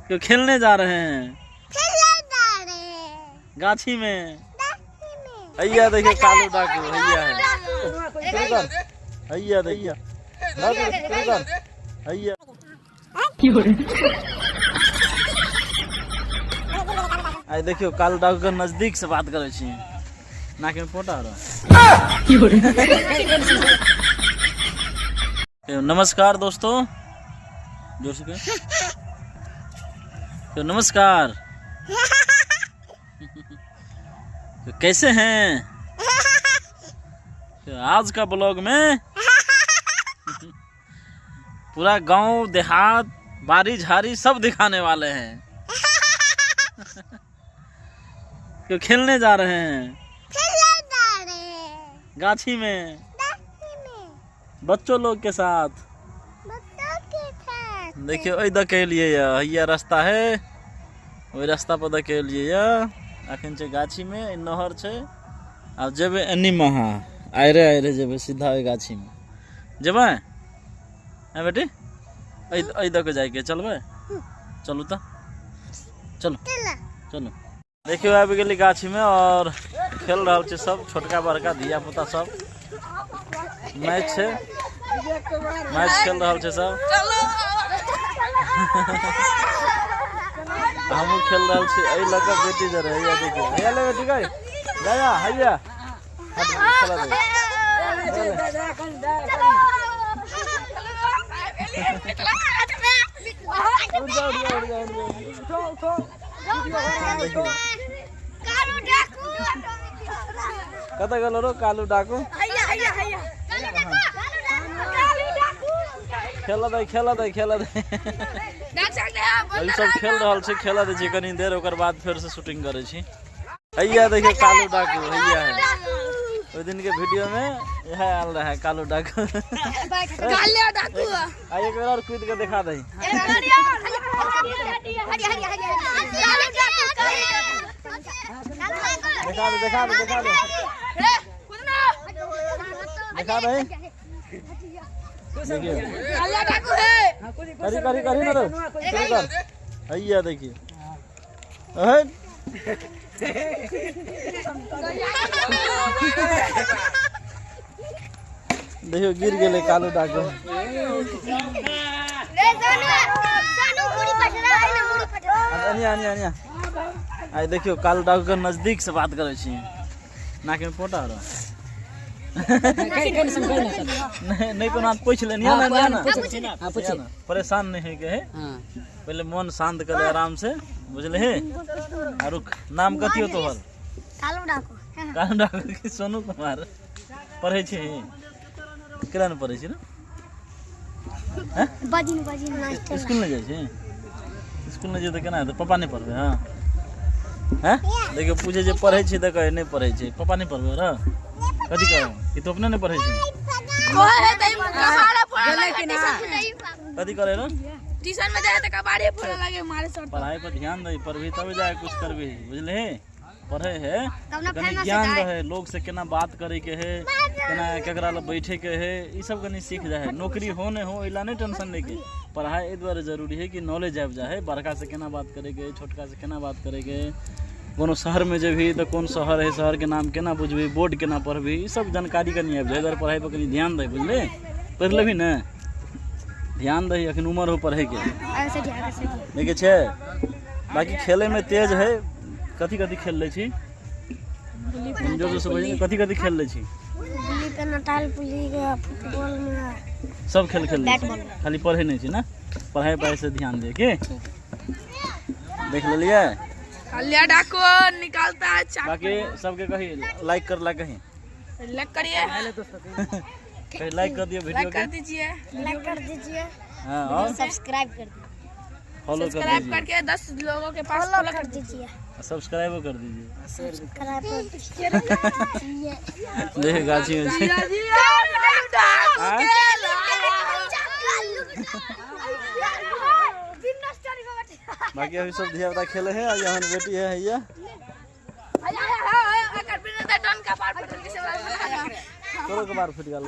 क्यों खेलने जा रहे हैं? गाछी में। भैया देखिए कालू डाकू भैया है। भैया भैया भैया आई देखियो कालू डाकू के नजदीक से बात करे छी। नाक में पोटा रहा। नमस्कार दोस्तों, जोर से तो नमस्कार। तो कैसे हैं तो आज का ब्लॉग में पूरा गांव देहात बारी झारी सब दिखाने वाले हैं। क्यों खेलने जा रहे हैं? गाछी में बच्चों लोग के साथ। देखियो इधर के लिए ये रास्ता है, वही रास्ता पर के लिए अखन छे गाछी में नहर छे। अब जब एनी महा आयरे जब सीधा गाछी में जब है बेटी इधर के जाके चलबे। चलू तो चलो चलो। देखियो आबि गेली गाछी में और खेल रहा छे सब छोटका बड़का धिया पुता सब। मैच छे, मैच खेल रहा छे सब। हम खेल रहा छे एही लगा बेटी जरे हैया देखियो हैया ले बेटी गई जाया हैया चला दे। कता गलो रो कालू डाकू? खेला दे खेला दे खेला दे। अभी सब खेल रहा छे, खेला दे छी कनी देर ओकर बाद फिर से शूटिंग करे छी। हैया देखिए कालू डाकू हैया है। ओइ दिन के वीडियो में यह आल रहा है कालू डाकू। कालिया डाकू आ एक बार और कूद के दिखा दे। दिखा दे दिखा दे दिखा दे दिखा दे। देखिए कालिया डाकू है। करी करी करी ना रे हैया देखिए। देखियो गिर गेले कालू डाकू। आई देखियो कालू डाकू के नजदीक से बात करे छी। नाक में पोटा रहा। नहीं कोनो पूछ ले ना परेशान नहीं है के है। पहले मन शांत कर ले आराम से बुझले है। रुक नाम कथी हो तोहर? कालू डाकू। कालू डाकू की सोनू कुमार पढ़े छी केला न पढ़े छी ना? हैं बाजिन बाजिन स्कूल में जाय छी? स्कूल में जे त केना है त पापा नहीं पढ़बे? हां हैं देखियो पूछे जे पढ़े छी त कहे नहीं पढ़े छी। पापा नहीं पढ़बे रे कथी कहे कि तो अपने नहीं पढ़े छी? कोहे तई कबाड़ा फोड़ा कि ना कथी करे रे? ट्यूशन में जाए त कबाड़े फोड़ा लागे मारे सर। पढ़ाई पर ध्यान दे, पढ़बी तब जाए कुछ करबी बुझले। पढ़े है कनी ज्ञान रहे, लोग से केना बात करे के है, केना केकरा ल बैठे के है, ई सब कनी सीख जाए। नौकरी हो न हो इला नहीं टेंशन लेके। पढ़ाई ए द्वारा जरूरी है कि नॉलेज आब जाए। बड़का से केना बात करे के, छोटका से केना बात करे के। कोनो शहर में जेबी तो कौन शहर है, शहर के नाम केना बुझबी, बोर्ड केना पढ़बी, ई सब जानकारी कनी आब जाए। अगर पढ़ाई पर कनी ध्यान दे बुझले। पढ़ लेबी न ध्यान दही अखन उम्र हो पढ़े के देखे छे। बाकी खेले में तेज है। कथी कथी खेल ले छी? जो से बजे कथी कथी खेल ले छी? गुल्ली के नटाल पुली के फुटबॉल में सब खेल खेल ले छी। खाली पढ़े नहीं छी ना? पढ़ाई पर से ध्यान दे के देख ले लिए। कालिया डाकू निकालता है चाकू। बाकी सबके कही लाइक कर ला, कहीं लाइक करिए। कहीं लाइक कर दियो वीडियो के। लाइक कर दीजिए हां और सब्सक्राइब कर दीजिए। फॉलो कर दीजिए। सब्सक्राइब करके 10 लोगों के पास फॉलो कर दीजिए। सब्सक्राइब कर दीजिए। सब्सक्राइब कर दीजिए। देख गाछी में बाकी अभी सब धिया पुता खेले है। और यहाँ बेटी है हैया तोरो के बार फुट गल।